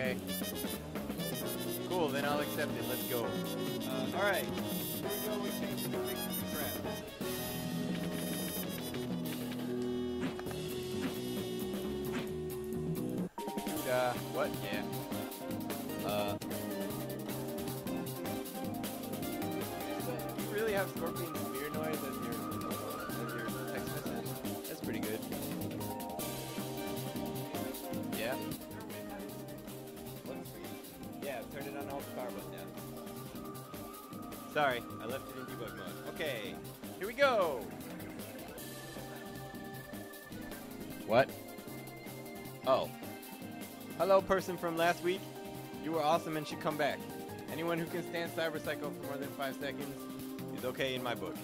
Okay. Cool, then I'll accept it. Let's go. Alright. Here we go. We change the fix the crap. What? Yeah. You really have Scorpion's spear noise as your text message? That's pretty good. Yeah. Yeah, turn it on all the power button down. Sorry, I left it in debug mode. Okay, here we go. What? Oh. Hello, person from last week. You were awesome and should come back. Anyone who can stand Cyber Psycho for more than 5 seconds is okay in my book.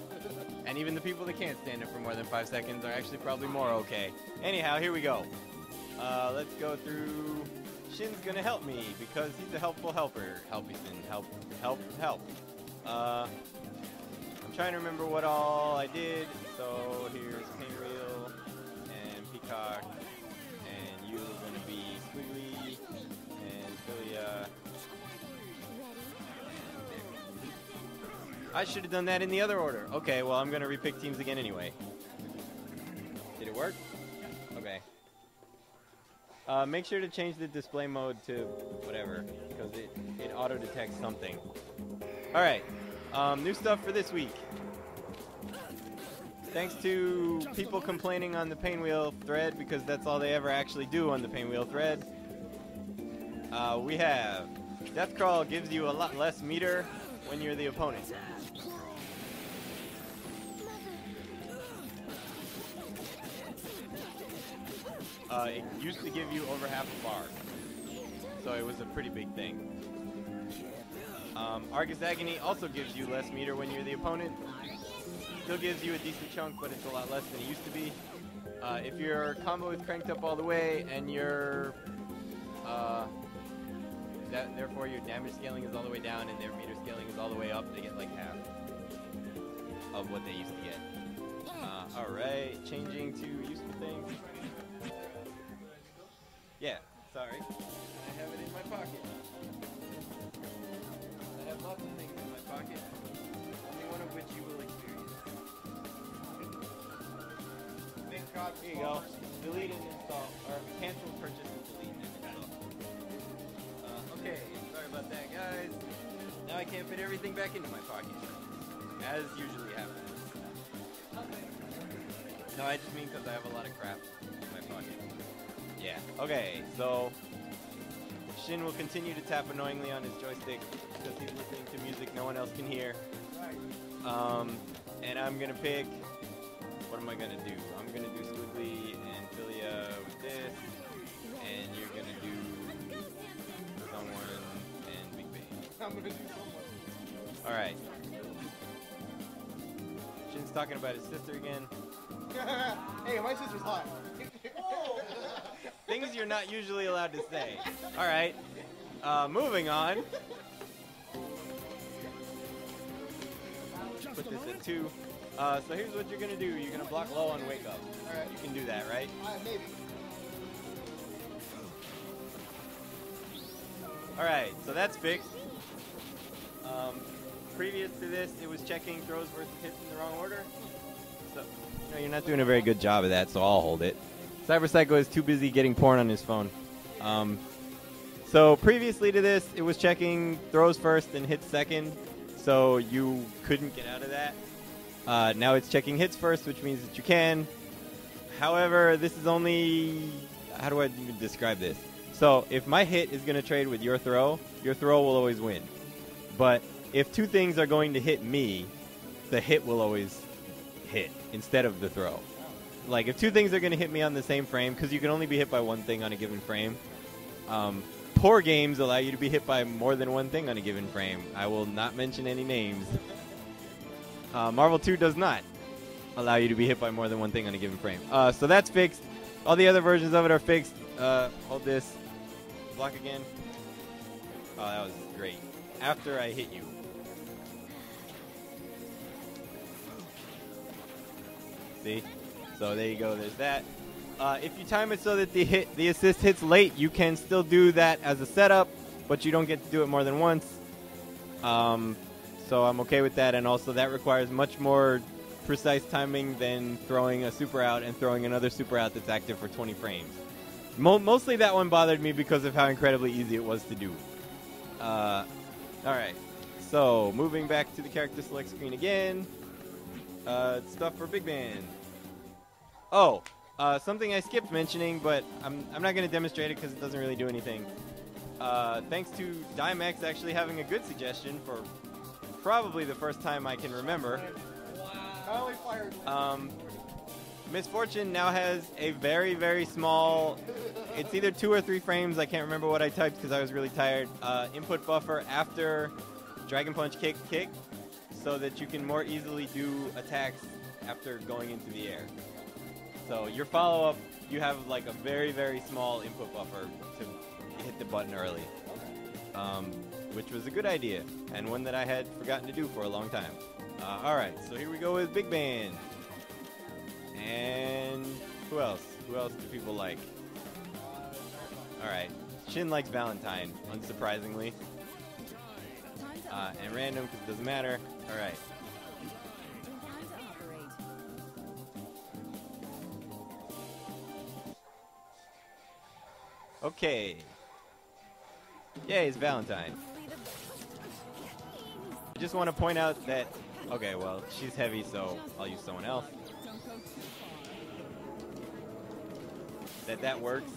And even the people that can't stand it for more than 5 seconds are actually probably more okay. Anyhow, here we go. Let's go through... Shin's gonna help me because he's a helpful helper. Help. I'm trying to remember what all I did. So here's Painwheel and Peacock, and you are gonna be Squiggly and Philia. I should have done that in the other order. Okay, well I'm gonna repick teams again anyway. Did it work? Okay. Make sure to change the display mode to whatever, because it auto-detects something. Alright, new stuff for this week. Thanks to people complaining on the Painwheel thread, because that's all they ever actually do on the Painwheel thread. We have Deathcrawl gives you a lot less meter when you're the opponent. It used to give you over half a bar, so it was a pretty big thing. Argus Agony also gives you less meter when you're the opponent. Still gives you a decent chunk, but it's a lot less than it used to be. If your combo is cranked up all the way and your therefore your damage scaling is all the way down and their meter scaling is all the way up, they get like half of what they used to get. Alright, changing to useful things. Yeah, sorry. I have it in my pocket. I have lots of things in my pocket, only one of which you will experience. Here you go. Delete and install. Or cancel purchase and delete and install. Okay, sorry about that, guys. Now I can't fit everything back into my pocket, as usually happens. No, I just mean because I have a lot of crap in my pocket. Yeah. Okay, so Shin will continue to tap annoyingly on his joystick because he's listening to music no one else can hear. And I'm gonna pick. What am I gonna do? I'm gonna do Squiggly and Philia with this, and you're gonna do someone and Big Bang. I'm gonna do someone. All right. Shin's talking about his sister again. Hey, my sister's hot. Things you're not usually allowed to say. All right. Moving on. Put this at 2. So here's what you're gonna do. You're gonna block low on Wake Up. All right. You can do that, right? Maybe. All right. So that's fixed. Previous to this, it was checking throws versus hits in the wrong order. So no, you're not doing a very good job of that. So I'll hold it. Cyber Psycho is too busy getting porn on his phone. So previously to this, it was checking throws first and hits second, so you couldn't get out of that. Now it's checking hits first, which means that you can. However, this is only... How do I even describe this? So if my hit is going to trade with your throw will always win. But if two things are going to hit me, the hit will always hit instead of the throw. Like, if two things are going to hit me on the same frame, because you can only be hit by one thing on a given frame, poor games allow you to be hit by more than one thing on a given frame. I will not mention any names. Marvel 2 does not allow you to be hit by more than one thing on a given frame. So that's fixed. All the other versions of it are fixed. Hold this. Block again. Oh, that was great. After I hit you. See? So there you go, there's that. If you time it so that the assist hits late, you can still do that as a setup, but you don't get to do it more than once. So I'm okay with that, and also that requires much more precise timing than throwing a super out and throwing another super out that's active for 20 frames. Mostly that one bothered me because of how incredibly easy it was to do. Alright, so moving back to the character select screen again. Stuff for Big Band. Oh, something I skipped mentioning, but I'm not going to demonstrate it because it doesn't really do anything. Thanks to Dimex actually having a good suggestion for probably the first time I can remember. Misfortune now has a very, very small, it's either 2 or 3 frames, I can't remember what I typed because I was really tired, input buffer after Dragon Punch kick, so that you can more easily do attacks after going into the air. So your follow-up, you have like a very, very small input buffer to hit the button early, which was a good idea, and one that I had forgotten to do for a long time. Alright, so here we go with Big Band. And who else? Who else do people like? Alright, Shin likes Valentine, unsurprisingly. And random, because it doesn't matter. Alright. Okay. Yay, it's Valentine. I just want to point out that... Okay, well, she's heavy, so I'll use someone else. That works.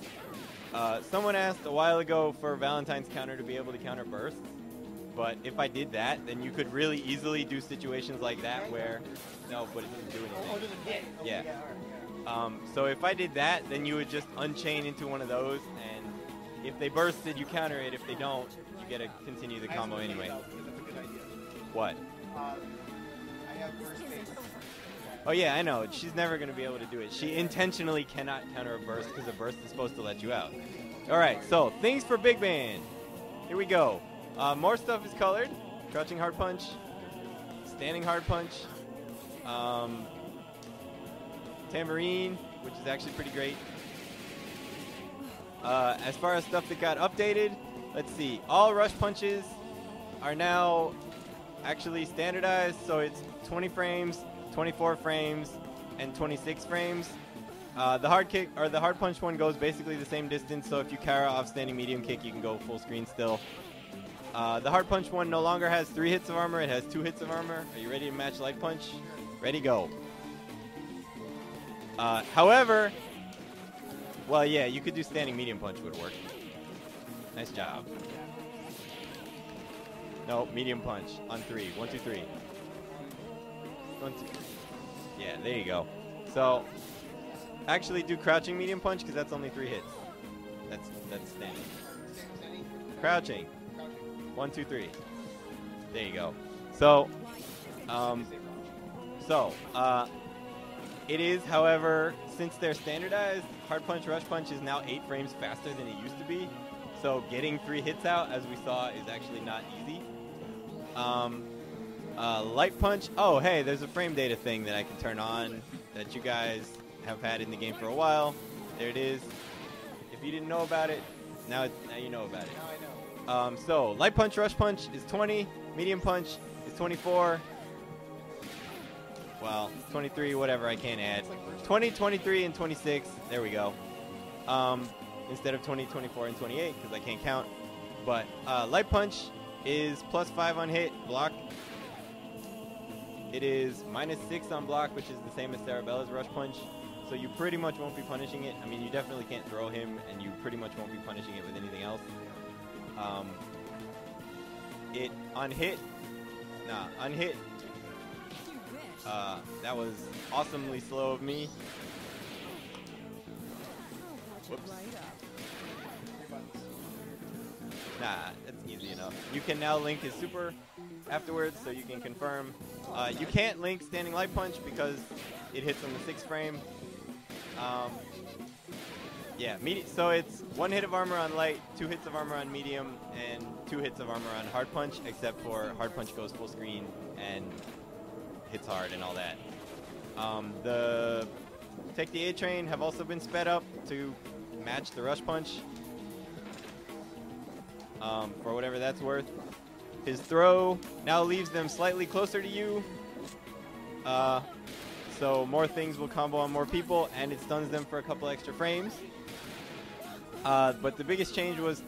Someone asked a while ago for Valentine's counter to be able to counter bursts, but if I did that, then you could really easily do situations like that where... No, but it doesn't do anything. Oh, it doesn't hit. Okay, Yeah. So if I did that, then you would just unchain into one of those, and if they bursted, you counter it. If they don't, you get to continue the combo anyway. That's a good idea. What? I have burst phase. Oh yeah, I know. She's never going to be able to do it. She intentionally cannot counter a burst because a burst is supposed to let you out. Alright, so things for Big Band. Here we go. More stuff is colored. Crouching hard punch. Standing hard punch. Tambourine, which is actually pretty great. As far as stuff that got updated, let's see. All rush punches are now actually standardized, so it's 20 frames, 24 frames, and 26 frames. The hard kick or the hard punch one goes basically the same distance, so if you Kara off standing medium kick, you can go full screen still. The hard punch one no longer has 3 hits of armor, it has 2 hits of armor. Are you ready to match light punch? Ready, go. However, well, yeah, you could do standing medium punch would work. Nice job. No, medium punch on 3. 1, 2, 3. 1, 2. Yeah, there you go. So, actually do crouching medium punch because that's only 3 hits. That's standing. Crouching. 1, 2, 3. There you go. So, it is, however, since they're standardized, hard punch, rush punch is now 8 frames faster than it used to be. So getting 3 hits out, as we saw, is actually not easy. Light punch. Oh, hey, there's a frame data thing that I can turn on that you guys have had in the game for a while. There it is. If you didn't know about it, now you know about it. Now I know. So light punch, rush punch is 20. Medium punch is 24. Well, 23, whatever, I can't add. 20, 23, and 26. There we go. Instead of 20, 24, and 28, because I can't count. But light punch is +5 on hit, block. It is -6 on block, which is the same as Sarabella's rush punch. So you pretty much won't be punishing it. I mean, you definitely can't throw him, and you pretty much won't be punishing it with anything else. It on hit, that was awesomely slow of me. Whoops. Nah, that's easy enough. You can now link his super afterwards, so you can confirm. You can't link standing light punch because it hits on the 6th frame. Yeah, so it's 1 hit of armor on light, 2 hits of armor on medium, and 2 hits of armor on hard punch, except for hard punch goes full screen and hits hard and all that. The Take the A Train have also been sped up to match the Rush Punch. For whatever that's worth. His throw now leaves them slightly closer to you. So more things will combo on more people, and it stuns them for a couple extra frames. But the biggest change was,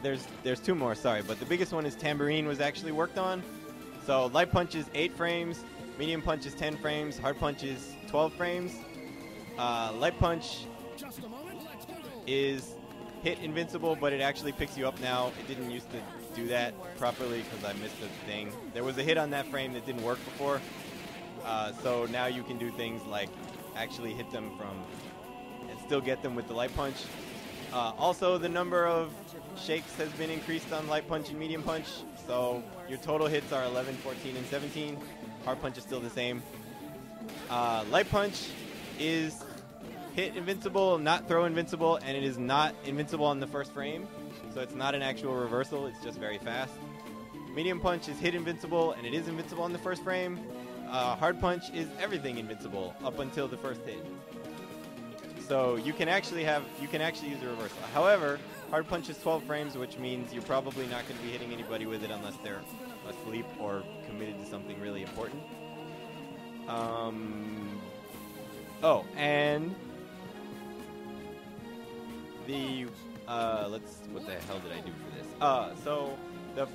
there's two more, sorry, but the biggest one is Tambourine was actually worked on. So Light Punch is 8 frames, Medium Punch is 10 frames, Hard Punch is 12 frames. Light Punch is hit invincible, but it actually picks you up now. It didn't used to do that properly because I missed the thing. There was a hit on that frame that didn't work before. So now you can do things like actually hit them from and still get them with the Light Punch. Also, the number of shakes has been increased on Light Punch and Medium Punch. So your total hits are 11, 14, and 17. Hard Punch is still the same. Light Punch is hit invincible, not throw invincible, and it is not invincible on the first frame. So it's not an actual reversal, it's just very fast. Medium Punch is hit invincible, and it is invincible on the first frame. Hard Punch is everything invincible up until the first hit. So you can actually use a reversal. However, Hard Punch is 12 frames, which means you're probably not going to be hitting anybody with it unless they're asleep or committed to something really important. Oh, and the what the hell did I do for this? So the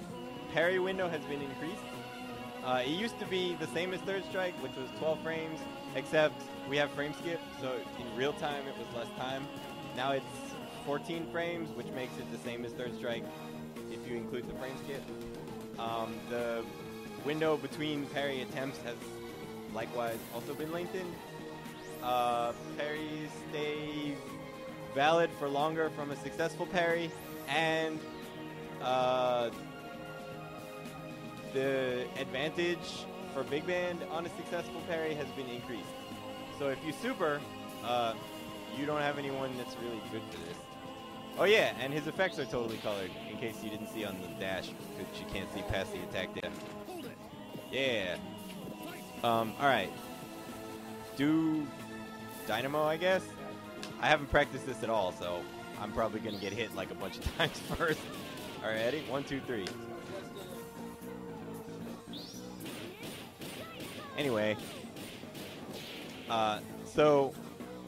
parry window has been increased. It used to be the same as Third Strike, which was 12 frames, except we have frame skip, so in real time it was less time. Now it's 14 frames, which makes it the same as Third Strike if you include the frame skip. The window between parry attempts has likewise also been lengthened. Parries stay valid for longer from a successful parry, and the advantage for Big Band on a successful parry has been increased. So if you super, you don't have anyone that's really good for this. Oh yeah, and his effects are totally colored, in case you didn't see on the dash, because you can't see past the attack data. Yeah. Alright. Do Dynamo, I guess? I haven't practiced this at all, so I'm probably going to get hit like a bunch of times first. Alright, ready? 1, 2, 3. Anyway. So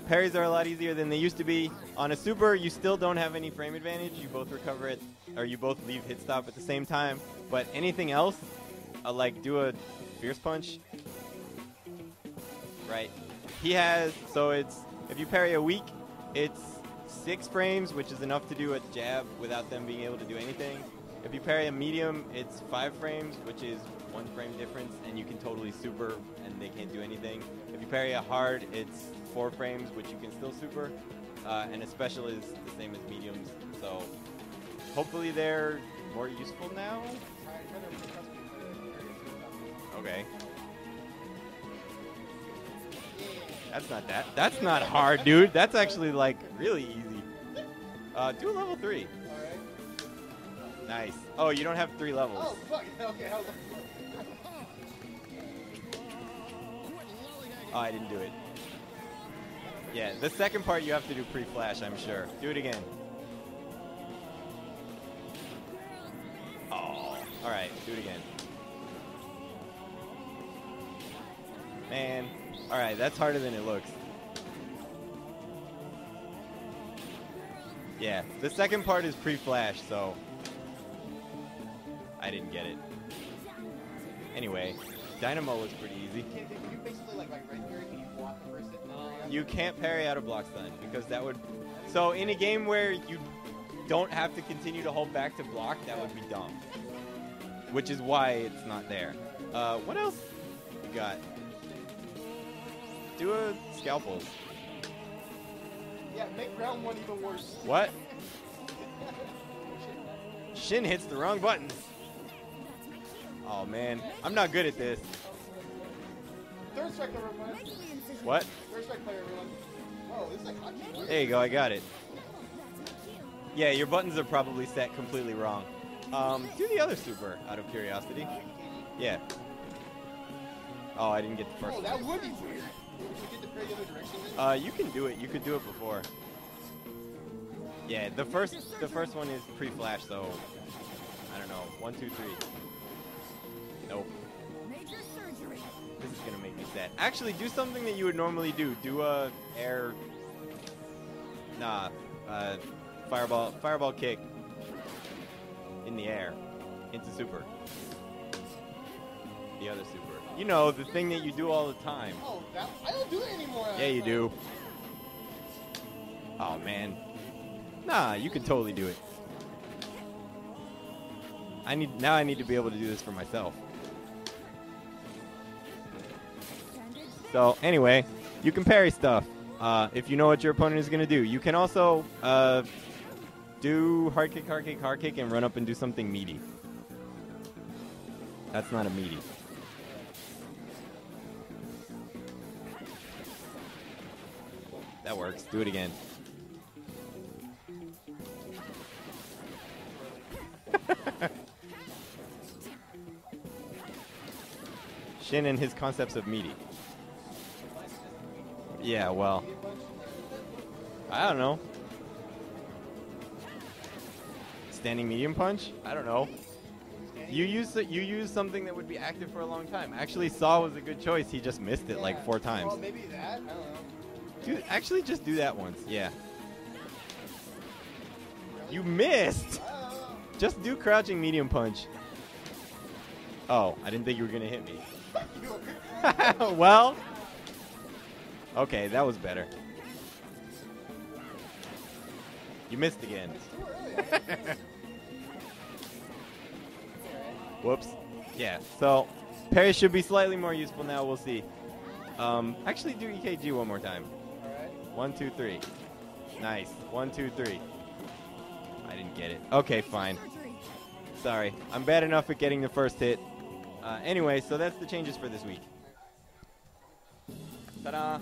parries are a lot easier than they used to be. On a super, you still don't have any frame advantage. You both recover it, or you both leave hit stop at the same time. But anything else, like do a Fierce Punch. Right. He has, so it's, if you parry a weak, it's 6 frames, which is enough to do a jab without them being able to do anything. If you parry a medium, it's 5 frames, which is 1 frame difference, and you can totally super, and they can't do anything. If you parry a hard, it's 4 frames, which you can still super, and a special is the same as mediums. So hopefully they're more useful now. Okay. That's not hard, dude. That's actually like really easy. Do a level 3. Alright. Nice. Oh, you don't have 3 levels. Oh, fuck. Okay, Oh, I didn't do it. Yeah, the second part you have to do pre-flash, I'm sure. Do it again. Oh, alright, do it again. Man, alright, that's harder than it looks. Yeah, the second part is pre-flash, so I didn't get it. Anyway, Dynamo was pretty easy. Can you basically like red parry? Can you block the first hit? You can't parry out of block stun because that would. So in a game where you don't have to continue to hold back to block, that would be dumb. Which is why it's not there. What else you got? Do a Scalpels. Yeah, make round 1 even worse. What? Shin hits the wrong buttons. Oh man, I'm not good at this. Third strike, everyone. What? Third strike player, everyone. Oh, this is like hockey. There you go, I got it. Yeah, your buttons are probably set completely wrong. Do the other super, out of curiosity. Yeah. Oh, I didn't get the first Oh, one. that would be weird. we get to parry the other direction then? You can do it. You could do it before. Yeah, the first one is pre-flash, so I don't know. 1, 2, 3. Nope. Major surgery. This is gonna make me sad. Actually, do something that you would normally do. Do a air. Nah. Fireball kick in the air into super. The other super. You know, the thing that you do all the time. Oh, I don't do it anymore. Yeah, you do. Oh man. Nah, you can totally do it. I need to be able to do this for myself. So anyway, you can parry stuff if you know what your opponent is gonna do. You can also do hard kick, and run up and do something meaty. That's not a meaty. That works. Do it again. Shin and his concepts of meaty. Yeah, well, I don't know. Standing medium punch? I don't know. You use something that would be active for a long time. Actually, Saw was a good choice. He just missed it like 4 times. Well, maybe that. I don't know. Dude, actually, just do that once. Yeah. You missed. Just do crouching medium punch. Oh, I didn't think you were gonna hit me. Well. Okay, that was better. You missed again. It's too early. Whoops. Yeah, so parry should be slightly more useful now. We'll see. Actually, do EKG one more time. Alright. 1, 2, 3. Nice. 1, 2, 3. I didn't get it. Okay, fine. Sorry. I'm bad enough at getting the first hit. Anyway, so that's the changes for this week. Ta-da!